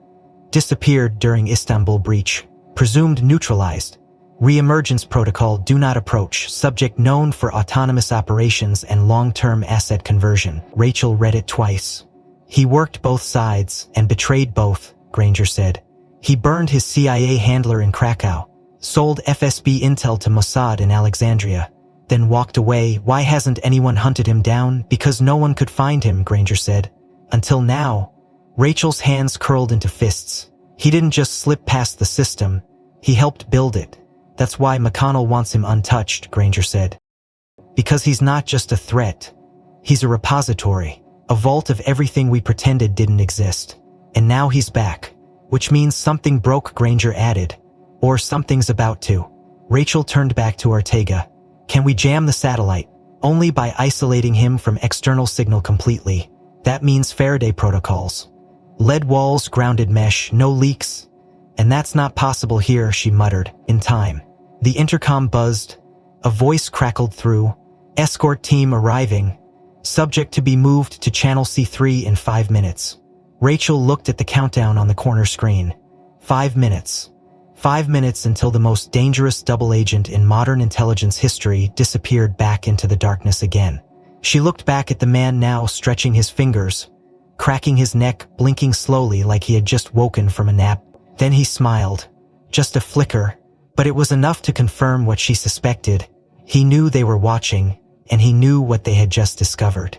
Disappeared during Istanbul breach. Presumed neutralized. Re-emergence protocol do not approach. Subject known for autonomous operations and long-term asset conversion. Rachel read it twice. He worked both sides and betrayed both, Granger said. He burned his CIA handler in Krakow, sold FSB intel to Mossad in Alexandria, then walked away. Why hasn't anyone hunted him down? Because no one could find him, Granger said. Until now. Rachel's hands curled into fists. He didn't just slip past the system, he helped build it. That's why McConnell wants him untouched, Granger said. Because he's not just a threat. He's a repository, a vault of everything we pretended didn't exist. And now he's back. Which means something broke, Granger added. Or something's about to. Rachel turned back to Ortega. Can we jam the satellite? Only by isolating him from external signal completely. That means Faraday protocols. Lead walls, grounded mesh, no leaks. And that's not possible here, she muttered, in time. The intercom buzzed. A voice crackled through. Escort team arriving. Subject to be moved to channel C3 in 5 minutes. Rachel looked at the countdown on the corner screen. 5 minutes. 5 minutes until the most dangerous double agent in modern intelligence history disappeared back into the darkness again. She looked back at the man now stretching his fingers, cracking his neck, blinking slowly like he had just woken from a nap. Then he smiled. Just a flicker, but it was enough to confirm what she suspected. He knew they were watching, and he knew what they had just discovered.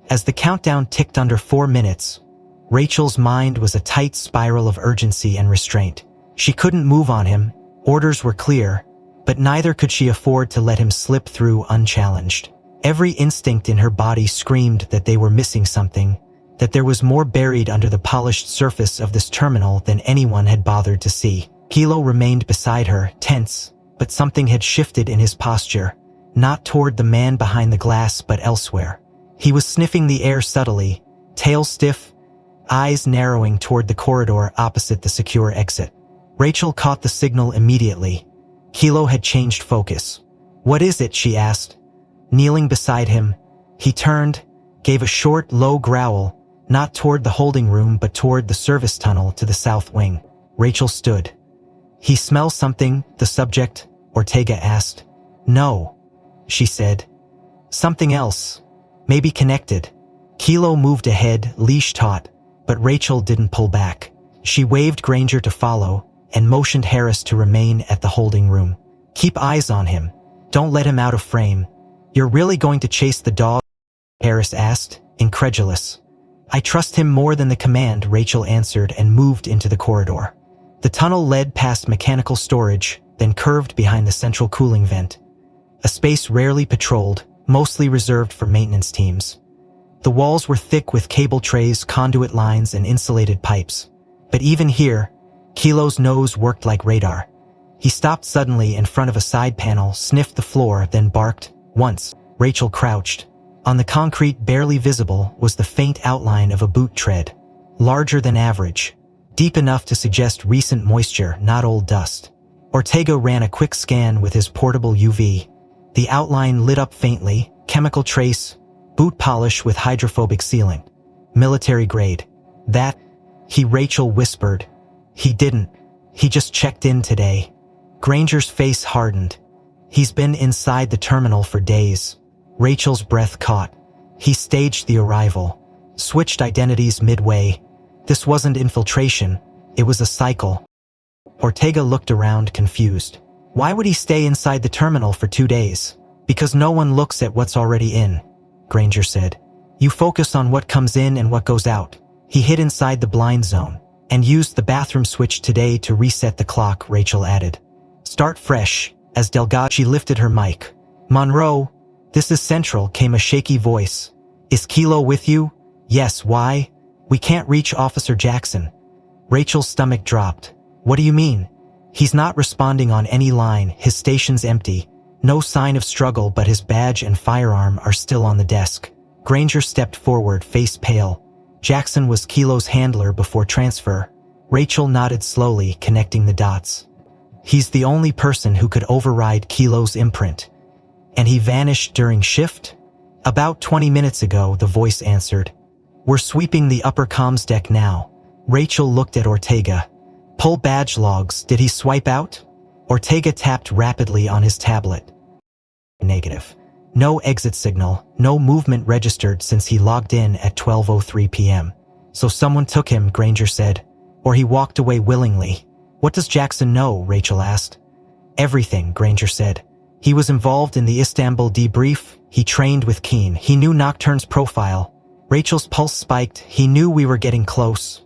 As the countdown ticked under 4 minutes, Rachel's mind was a tight spiral of urgency and restraint. She couldn't move on him, orders were clear, but neither could she afford to let him slip through unchallenged. Every instinct in her body screamed that they were missing something, that there was more buried under the polished surface of this terminal than anyone had bothered to see. Kilo remained beside her, tense, but something had shifted in his posture, not toward the man behind the glass but elsewhere. He was sniffing the air subtly, tail stiff, eyes narrowing toward the corridor opposite the secure exit. Rachel caught the signal immediately. Kilo had changed focus. "What is it?" she asked. Kneeling beside him, he turned, gave a short, low growl, not toward the holding room but toward the service tunnel to the south wing. Rachel stood. "He smells something, the subject?" Ortega asked. "No," she said. "Something else. Maybe connected." Kilo moved ahead, leash taut, but Rachel didn't pull back. She waved Granger to follow and motioned Harris to remain at the holding room. "Keep eyes on him. Don't let him out of frame." "You're really going to chase the dog?" Harris asked, incredulous. "I trust him more than the command," Rachel answered and moved into the corridor. The tunnel led past mechanical storage, then curved behind the central cooling vent, a space rarely patrolled, mostly reserved for maintenance teams. The walls were thick with cable trays, conduit lines, and insulated pipes. But even here, Kilo's nose worked like radar. He stopped suddenly in front of a side panel, sniffed the floor, then barked. Once, Rachel crouched. On the concrete, barely visible, was the faint outline of a boot tread, larger than average, deep enough to suggest recent moisture, not old dust. Ortega ran a quick scan with his portable UV. The outline lit up faintly, chemical trace, boot polish with hydrophobic sealing. Military grade. "That," Rachel whispered. "He didn't. He just checked in today." Granger's face hardened. "He's been inside the terminal for days." Rachel's breath caught. He staged the arrival, switched identities midway. This wasn't infiltration, it was a cycle. Ortega looked around, confused. Why would he stay inside the terminal for 2 days? "Because no one looks at what's already in," Granger said. "You focus on what comes in and what goes out." He hid inside the blind zone and used the bathroom switch today to reset the clock, Rachel added. "Start fresh." As Delgado, she lifted her mic. "Monroe, this is Central," came a shaky voice. "Is Kilo with you?" "Yes, why?" "We can't reach Officer Jackson." Rachel's stomach dropped. "What do you mean?" "He's not responding on any line, his station's empty. No sign of struggle, but his badge and firearm are still on the desk." Granger stepped forward, face pale. Jackson was Kilo's handler before transfer. Rachel nodded slowly, connecting the dots. "He's the only person who could override Kilo's imprint." "And he vanished during shift?" "About 20 minutes ago," the voice answered. "We're sweeping the upper comms deck now." Rachel looked at Ortega. "Pull badge logs. Did he swipe out?" Ortega tapped rapidly on his tablet. Negative. No exit signal, no movement registered since he logged in at 12:03 p.m. "So someone took him," Granger said. or he walked away willingly. What does Jackson know? Rachel asked. Everything, Granger said. He was involved in the Istanbul debrief. He trained with Keen. He knew Nocturne's profile. Rachel's pulse spiked. He knew we were getting close.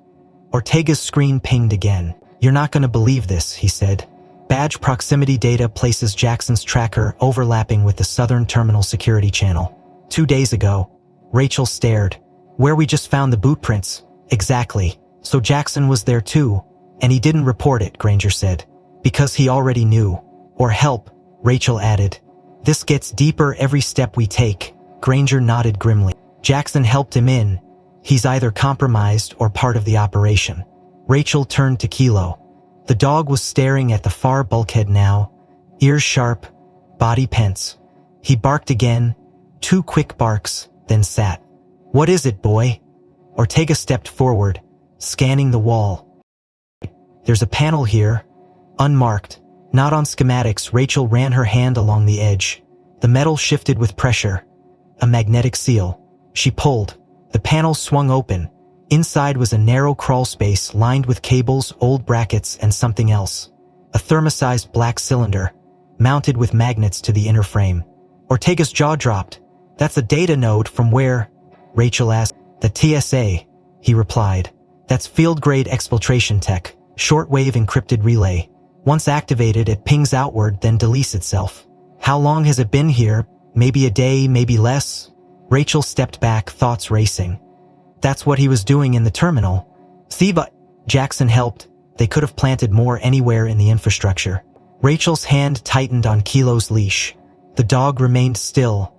Ortega's screen pinged again. You're not going to believe this, he said. Badge proximity data places Jackson's tracker overlapping with the southern terminal security channel. 2 days ago. Rachel stared. Where we just found the boot prints. Exactly. So Jackson was there too. And he didn't report it, Granger said. Because he already knew. Or help, Rachel added. This gets deeper every step we take. Granger nodded grimly. Jackson helped him in. He's either compromised or part of the operation. Rachel turned to Kilo. The dog was staring at the far bulkhead now, ears sharp, body tense. He barked again, 2 quick barks, then sat. What is it, boy? Ortega stepped forward, scanning the wall. There's a panel here, unmarked, not on schematics. Rachel ran her hand along the edge. The metal shifted with pressure. A magnetic seal. She pulled. The panel swung open. Inside was a narrow crawl space lined with cables, old brackets, and something else. A thermosized black cylinder, mounted with magnets to the inner frame. Ortega's jaw dropped. That's a data node from where? Rachel asked. The TSA, he replied. That's field-grade exfiltration tech, shortwave encrypted relay. Once activated, it pings outward, then deletes itself. How long has it been here? Maybe a day, maybe less? Rachel stepped back, thoughts racing. That's what he was doing in the terminal. See, but Jackson helped. They could have planted more anywhere in the infrastructure. Rachel's hand tightened on Kilo's leash. The dog remained still,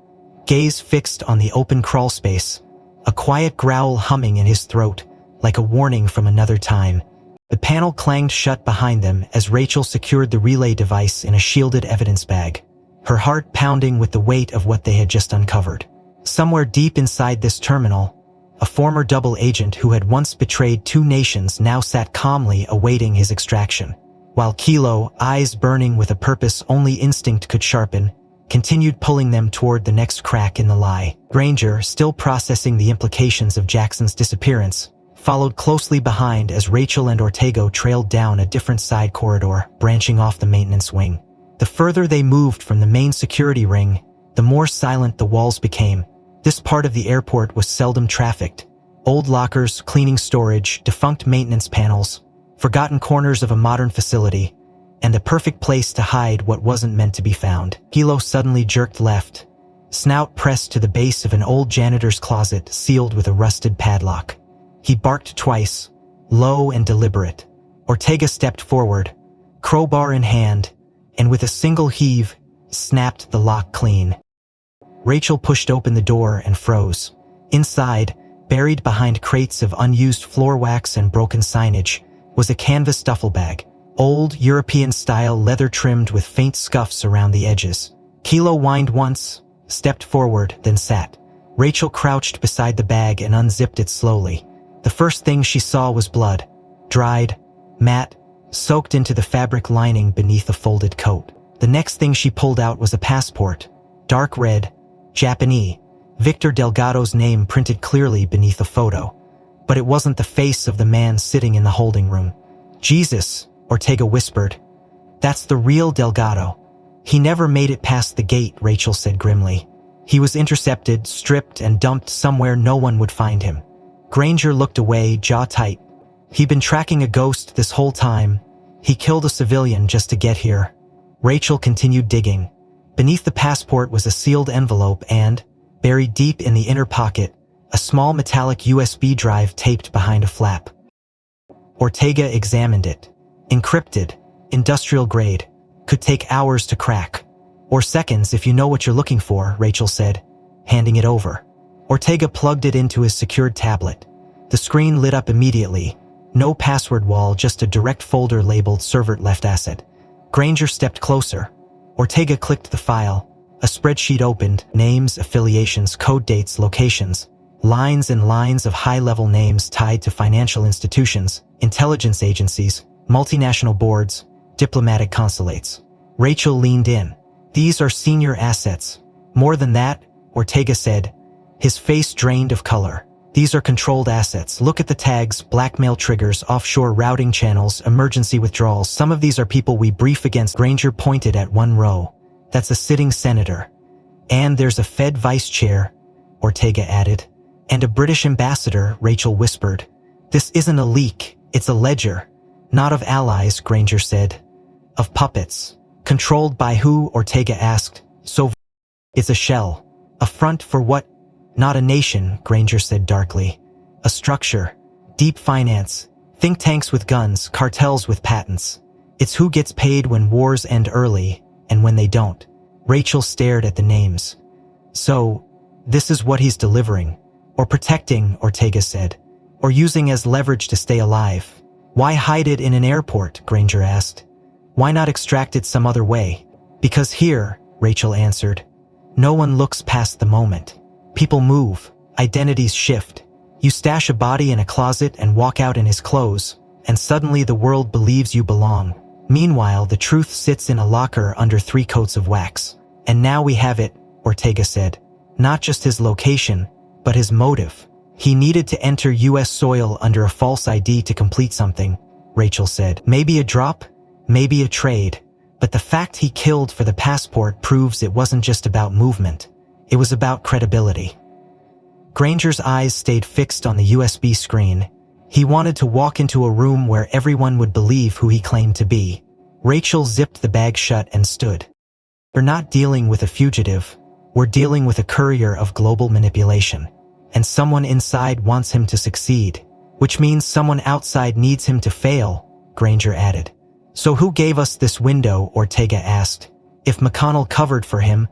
gaze fixed on the open crawl space, a quiet growl humming in his throat, like a warning from another time. The panel clanged shut behind them as Rachel secured the relay device in a shielded evidence bag, her heart pounding with the weight of what they had just uncovered. Somewhere deep inside this terminal, a former double agent who had once betrayed 2 nations now sat calmly awaiting his extraction, while Kilo, eyes burning with a purpose only instinct could sharpen, continued pulling them toward the next crack in the lie. Granger, still processing the implications of Jackson's disappearance, followed closely behind as Rachel and Ortega trailed down a different side corridor, branching off the maintenance wing. The further they moved from the main security ring, the more silent the walls became. This part of the airport was seldom trafficked. Old lockers, cleaning storage, defunct maintenance panels, forgotten corners of a modern facility, and the perfect place to hide what wasn't meant to be found. Kilo suddenly jerked left, snout pressed to the base of an old janitor's closet sealed with a rusted padlock. He barked twice, low and deliberate. Ortega stepped forward, crowbar in hand, and with a single heave, snapped the lock clean. Rachel pushed open the door and froze. Inside, buried behind crates of unused floor wax and broken signage, was a canvas duffel bag, old European-style leather trimmed with faint scuffs around the edges. Kilo whined once, stepped forward, then sat. Rachel crouched beside the bag and unzipped it slowly. The first thing she saw was blood, dried, matte, soaked into the fabric lining beneath a folded coat. The next thing she pulled out was a passport, dark red, Japanese, Victor Delgado's name printed clearly beneath a photo. But it wasn't the face of the man sitting in the holding room. Jesus, Ortega whispered. That's the real Delgado. He never made it past the gate, Rachel said grimly. He was intercepted, stripped, and dumped somewhere no one would find him. Granger looked away, jaw tight. He'd been tracking a ghost this whole time. He killed a civilian just to get here. Rachel continued digging. Beneath the passport was a sealed envelope and, buried deep in the inner pocket, a small metallic USB drive taped behind a flap. Ortega examined it. Encrypted, industrial grade, could take hours to crack. Or seconds if you know what you're looking for, Rachel said, handing it over. Ortega plugged it into his secured tablet. The screen lit up immediately. No password wall, just a direct folder labeled Servert Left Asset. Granger stepped closer. Ortega clicked the file. A spreadsheet opened, names, affiliations, code dates, locations, lines and lines of high-level names tied to financial institutions, intelligence agencies, multinational boards, diplomatic consulates. Rachel leaned in. These are senior assets. More than that, Ortega said, his face drained of color. These are controlled assets. Look at the tags: blackmail triggers, offshore routing channels, emergency withdrawals. Some of these are people we brief against. Granger pointed at one row. That's a sitting senator. And there's a Fed vice chair, Ortega added. And a British ambassador, Rachel whispered. This isn't a leak, it's a ledger. Not of allies, Granger said. Of puppets. Controlled by who? Ortega asked. So it's a shell. A front for what? Not a nation, Granger said darkly. A structure. Deep finance. Think tanks with guns, cartels with patents. It's who gets paid when wars end early, and when they don't. Rachel stared at the names. So, this is what he's delivering. Or protecting, Ortega said. Or using as leverage to stay alive. Why hide it in an airport? Granger asked. Why not extract it some other way? Because here, Rachel answered. No one looks past the moment. People move, identities shift. You stash a body in a closet and walk out in his clothes, and suddenly the world believes you belong. Meanwhile, the truth sits in a locker under 3 coats of wax. And now we have it, Ortega said. Not just his location, but his motive. He needed to enter US soil under a false ID to complete something, Rachel said. Maybe a drop, maybe a trade. But the fact he killed for the passport proves it wasn't just about movement. It was about credibility. Granger's eyes stayed fixed on the USB screen. He wanted to walk into a room where everyone would believe who he claimed to be. Rachel zipped the bag shut and stood. We're not dealing with a fugitive. We're dealing with a courier of global manipulation. And someone inside wants him to succeed, which means someone outside needs him to fail, Granger added. So who gave us this window? Ortega asked. If McConnell covered for him,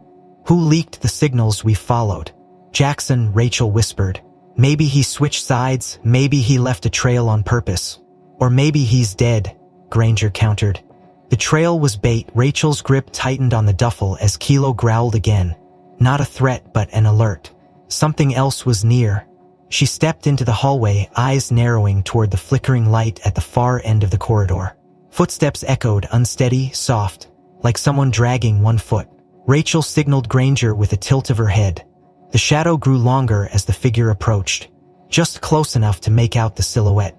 who leaked the signals we followed? Jackson, Rachel whispered. Maybe he switched sides, maybe he left a trail on purpose. Or maybe he's dead, Granger countered. The trail was bait. Rachel's grip tightened on the duffel as Kilo growled again. Not a threat, but an alert. Something else was near. She stepped into the hallway, eyes narrowing toward the flickering light at the far end of the corridor. Footsteps echoed, unsteady, soft, like someone dragging one foot. Rachel signaled Granger with a tilt of her head. The shadow grew longer as the figure approached, just close enough to make out the silhouette.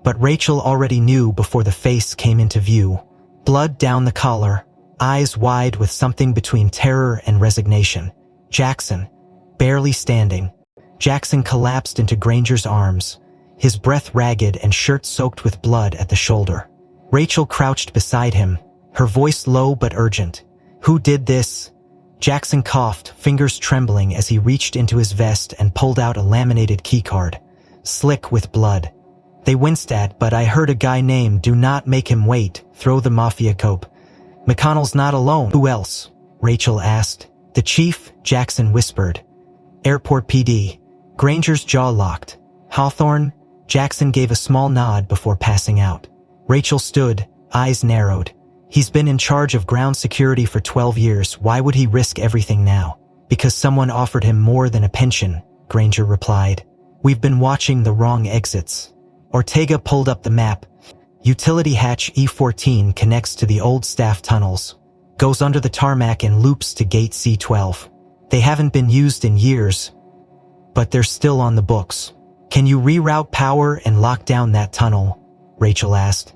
But Rachel already knew before the face came into view. Blood down the collar, eyes wide with something between terror and resignation. Jackson, barely standing. Jackson collapsed into Granger's arms, his breath ragged and shirt soaked with blood at the shoulder. Rachel crouched beside him, her voice low but urgent. Who did this? Jackson coughed, fingers trembling as he reached into his vest and pulled out a laminated keycard, slick with blood. They winced at, but I heard a guy named. Do not make him wait, throw the mafia cope. McConnell's not alone. Who else? Rachel asked. The chief, Jackson whispered. Airport PD. Granger's jaw locked. Hawthorne? Jackson gave a small nod before passing out. Rachel stood, eyes narrowed. He's been in charge of ground security for 12 years. Why would he risk everything now? Because someone offered him more than a pension, Granger replied. We've been watching the wrong exits. Ortega pulled up the map. Utility hatch E14 connects to the old staff tunnels, goes under the tarmac and loops to gate C12. They haven't been used in years, but they're still on the books. Can you reroute power and lock down that tunnel? Rachel asked.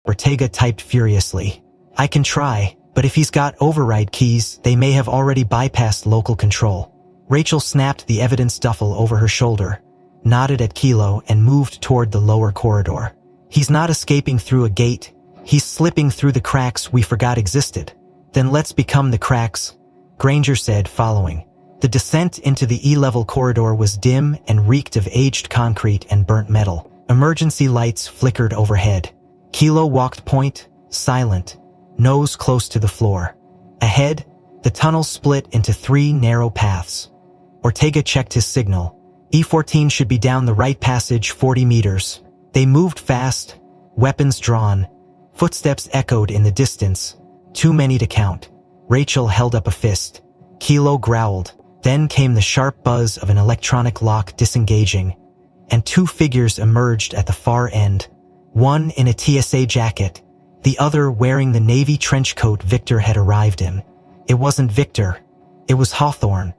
Ortega typed furiously. I can try, but if he's got override keys, they may have already bypassed local control. Rachel snapped the evidence duffel over her shoulder, nodded at Kilo, and moved toward the lower corridor. He's not escaping through a gate. He's slipping through the cracks we forgot existed. Then let's become the cracks, Granger said, following. The descent into the E-level corridor was dim and reeked of aged concrete and burnt metal. Emergency lights flickered overhead. Kilo walked point, silent, nose close to the floor. Ahead, the tunnel split into 3 narrow paths. Ortega checked his signal. E14 should be down the right passage 40 meters. They moved fast, weapons drawn. Footsteps echoed in the distance, too many to count. Rachel held up a fist. Kilo growled. Then came the sharp buzz of an electronic lock disengaging, and 2 figures emerged at the far end. One in a TSA jacket, the other wearing the navy trench coat Victor had arrived in. It wasn't Victor, it was Hawthorne.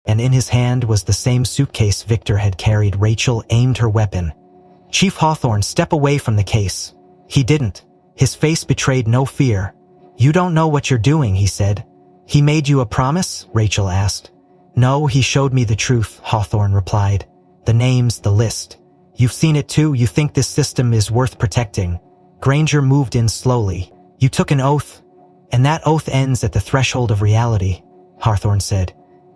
and in his hand was the same suitcase Victor had carried. Rachel aimed her weapon. "Chief Hawthorne, step away from the case." He didn't. His face betrayed no fear. "You don't know what you're doing," he said. "He made you a promise?" Rachel asked. "No, he showed me the truth," Hawthorne replied. "The names, the list. You've seen it too. You think this system is worth protecting." Granger moved in slowly. "You took an oath, and that oath ends at the threshold of reality," Hawthorne said.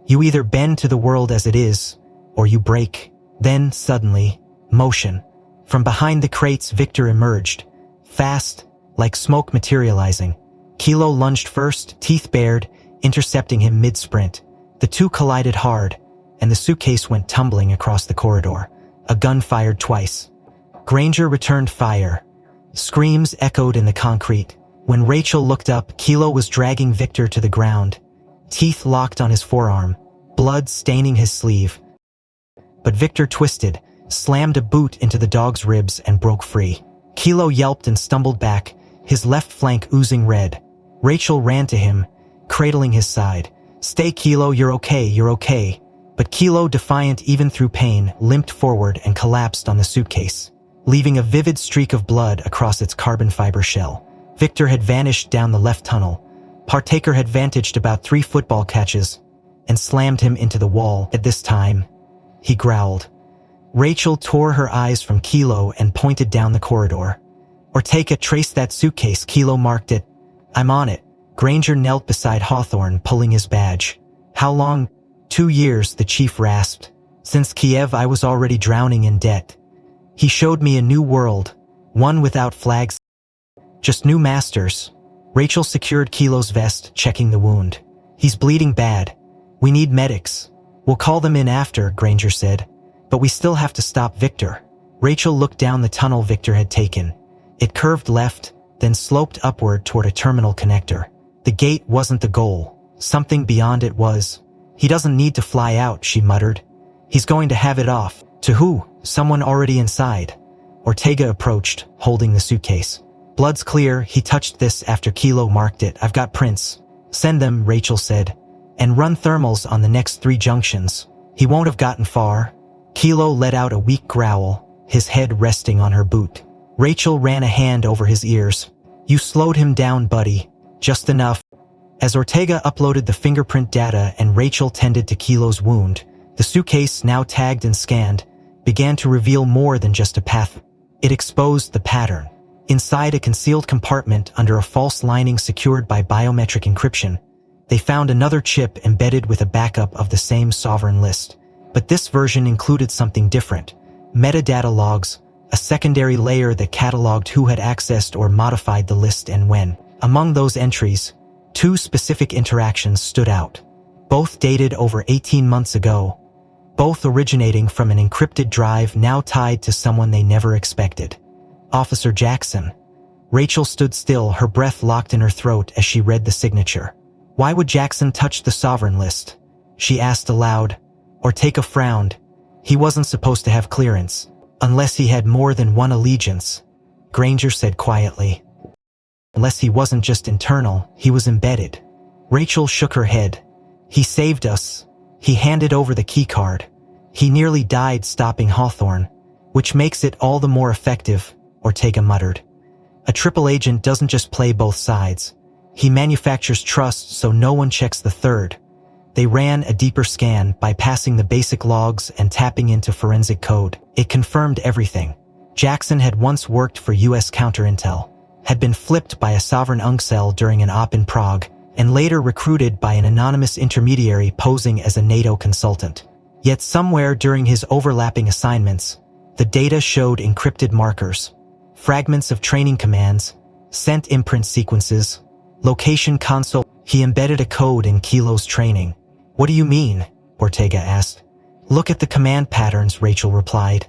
"You either bend to the world as it is, or you break." Then, suddenly, motion. From behind the crates, Victor emerged, fast, like smoke materializing. Kilo lunged first, teeth bared, intercepting him mid-sprint. The two collided hard, and the suitcase went tumbling across the corridor. A gun fired twice. Granger returned fire. Screams echoed in the concrete. When Rachel looked up, Kilo was dragging Victor to the ground, teeth locked on his forearm, blood staining his sleeve. But Victor twisted, slammed a boot into the dog's ribs, and broke free. Kilo yelped and stumbled back, his left flank oozing red. Rachel ran to him, cradling his side. "Stay, Kilo, you're okay. But Kilo, defiant even through pain, limped forward and collapsed on the suitcase, leaving a vivid streak of blood across its carbon fiber shell. Victor had vanished down the left tunnel. Partaker had vantaged about 3 football catches and slammed him into the wall. At this time, he growled. Rachel tore her eyes from Kilo and pointed down the corridor. "Ortega, trace that suitcase." Kilo marked it. "I'm on it." Granger knelt beside Hawthorne, pulling his badge. "How long?" 2 years, the chief rasped. "Since Kiev, I was already drowning in debt. He showed me a new world, one without flags, just new masters." Rachel secured Kilo's vest, checking the wound. "He's bleeding bad. We need medics." "We'll call them in after," Granger said. "But we still have to stop Victor." Rachel looked down the tunnel Victor had taken. It curved left, then sloped upward toward a terminal connector. The gate wasn't the goal. Something beyond it was. "He doesn't need to fly out," she muttered. "He's going to have it off." To who? Someone already inside. Ortega approached, holding the suitcase. "Blood's clear." He touched this after Kilo marked it. "I've got prints." "Send them," Rachel said. "And run thermals on the next 3 junctions." "He won't have gotten far." Kilo let out a weak growl, his head resting on her boot. Rachel ran a hand over his ears. "You slowed him down, buddy. Just enough." As Ortega uploaded the fingerprint data and Rachel tended to Kilo's wound, the suitcase, now tagged and scanned, began to reveal more than just a path. It exposed the pattern. Inside a concealed compartment under a false lining secured by biometric encryption, they found another chip embedded with a backup of the same sovereign list. But this version included something different. Metadata logs, a secondary layer that cataloged who had accessed or modified the list and when. Among those entries, 2 specific interactions stood out. Both dated over 18 months ago, both originating from an encrypted drive now tied to someone they never expected. Officer Jackson. Rachel stood still, her breath locked in her throat as she read the signature. "Why would Jackson touch the sovereign list?" she asked aloud. Ortega frowned. "He wasn't supposed to have clearance, unless he had more than one allegiance," Granger said quietly. "Unless he wasn't just internal, he was embedded." Rachel shook her head. "He saved us. He handed over the keycard. He nearly died stopping Hawthorne, which makes it all the more effective," Ortega muttered. "A triple agent doesn't just play both sides. He manufactures trust so no one checks the third." They ran a deeper scan, bypassing the basic logs and tapping into forensic code. It confirmed everything. Jackson had once worked for U.S. counterintel, had been flipped by a sovereign UNCSEL during an op in Prague, and later recruited by an anonymous intermediary posing as a NATO consultant. Yet somewhere during his overlapping assignments, the data showed encrypted markers, fragments of training commands, sent imprint sequences, location console. He embedded a code in Kilo's training. "What do you mean?" Ortega asked. "Look at the command patterns," Rachel replied.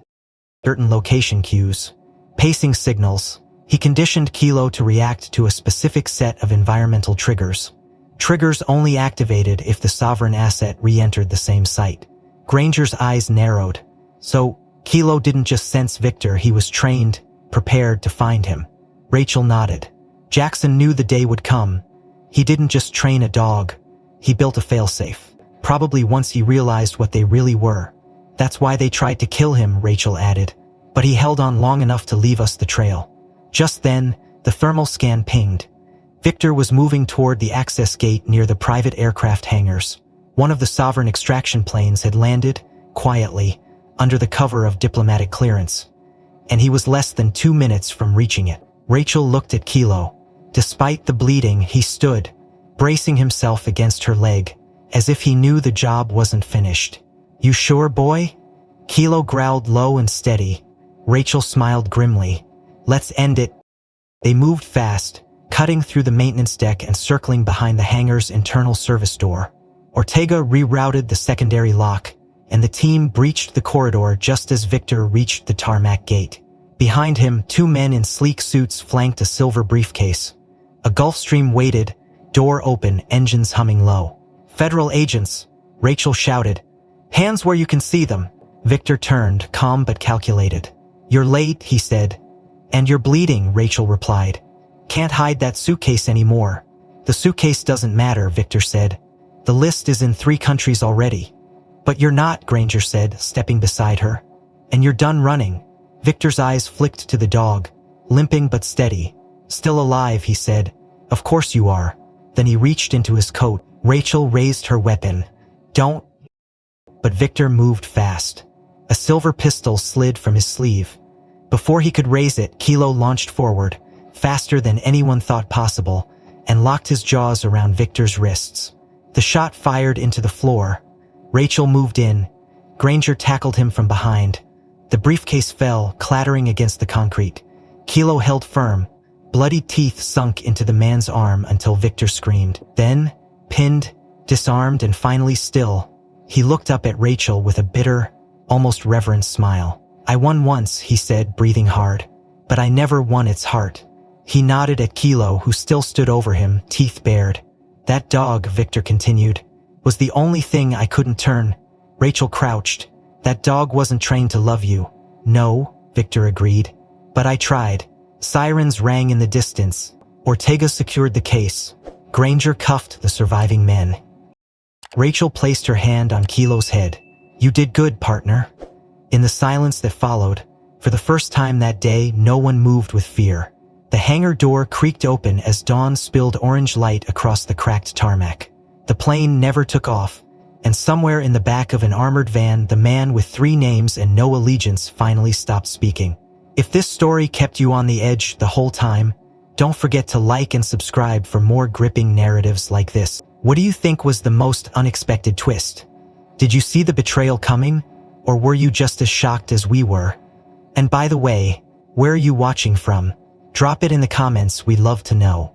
"Certain location cues, pacing signals." He conditioned Kilo to react to a specific set of environmental triggers. Triggers only activated if the sovereign asset re-entered the same site. Granger's eyes narrowed. "So, Kilo didn't just sense Victor, he was trained, prepared to find him." Rachel nodded. Jackson knew the day would come. He didn't just train a dog. He built a failsafe. Probably once he realized what they really were. That's why they tried to kill him, Rachel added. But he held on long enough to leave us the trail. Just then, the thermal scan pinged. Victor was moving toward the access gate near the private aircraft hangars. One of the Sovereign extraction planes had landed, quietly, under the cover of diplomatic clearance. And he was less than 2 minutes from reaching it. Rachel looked at Kilo. Despite the bleeding, he stood, bracing himself against her leg, as if he knew the job wasn't finished. "You sure, boy?" Kilo growled low and steady. Rachel smiled grimly. "Let's end it." They moved fast, cutting through the maintenance deck and circling behind the hangar's internal service door. Ortega rerouted the secondary lock, and the team breached the corridor just as Victor reached the tarmac gate. Behind him, 2 men in sleek suits flanked a silver briefcase. A Gulfstream waited, door open, engines humming low. "Federal agents," Rachel shouted. "Hands where you can see them." Victor turned, calm but calculated. "You're late," he said. "And you're bleeding," Rachel replied. "Can't hide that suitcase anymore." "The suitcase doesn't matter," Victor said. "The list is in 3 countries already." "But you're not," Granger said, stepping beside her. "And you're done running." Victor's eyes flicked to the dog, limping but steady. "Still alive," he said. "Of course you are." Then he reached into his coat. Rachel raised her weapon. "Don't." But Victor moved fast. A silver pistol slid from his sleeve. Before he could raise it, Kilo launched forward, faster than anyone thought possible, and locked his jaws around Victor's wrists. The shot fired into the floor. Rachel moved in. Granger tackled him from behind. The briefcase fell, clattering against the concrete. Kilo held firm. Bloody teeth sunk into the man's arm until Victor screamed. Then, pinned, disarmed, and finally still, he looked up at Rachel with a bitter, almost reverent smile. "I won once," he said, breathing hard. "But I never won its heart." He nodded at Kilo, who still stood over him, teeth bared. "That dog," Victor continued, "was the only thing I couldn't turn." Rachel crouched. "That dog wasn't trained to love you." "No," Victor agreed. "But I tried." Sirens rang in the distance. Ortega secured the case. Granger cuffed the surviving men. Rachel placed her hand on Kilo's head. "You did good, partner." In the silence that followed, for the first time that day, no one moved with fear. The hangar door creaked open as dawn spilled orange light across the cracked tarmac. The plane never took off, and somewhere in the back of an armored van, the man with 3 names and no allegiance finally stopped speaking. If this story kept you on the edge the whole time, don't forget to like and subscribe for more gripping narratives like this. What do you think was the most unexpected twist? Did you see the betrayal coming, or were you just as shocked as we were? And by the way, where are you watching from? Drop it in the comments, we'd love to know.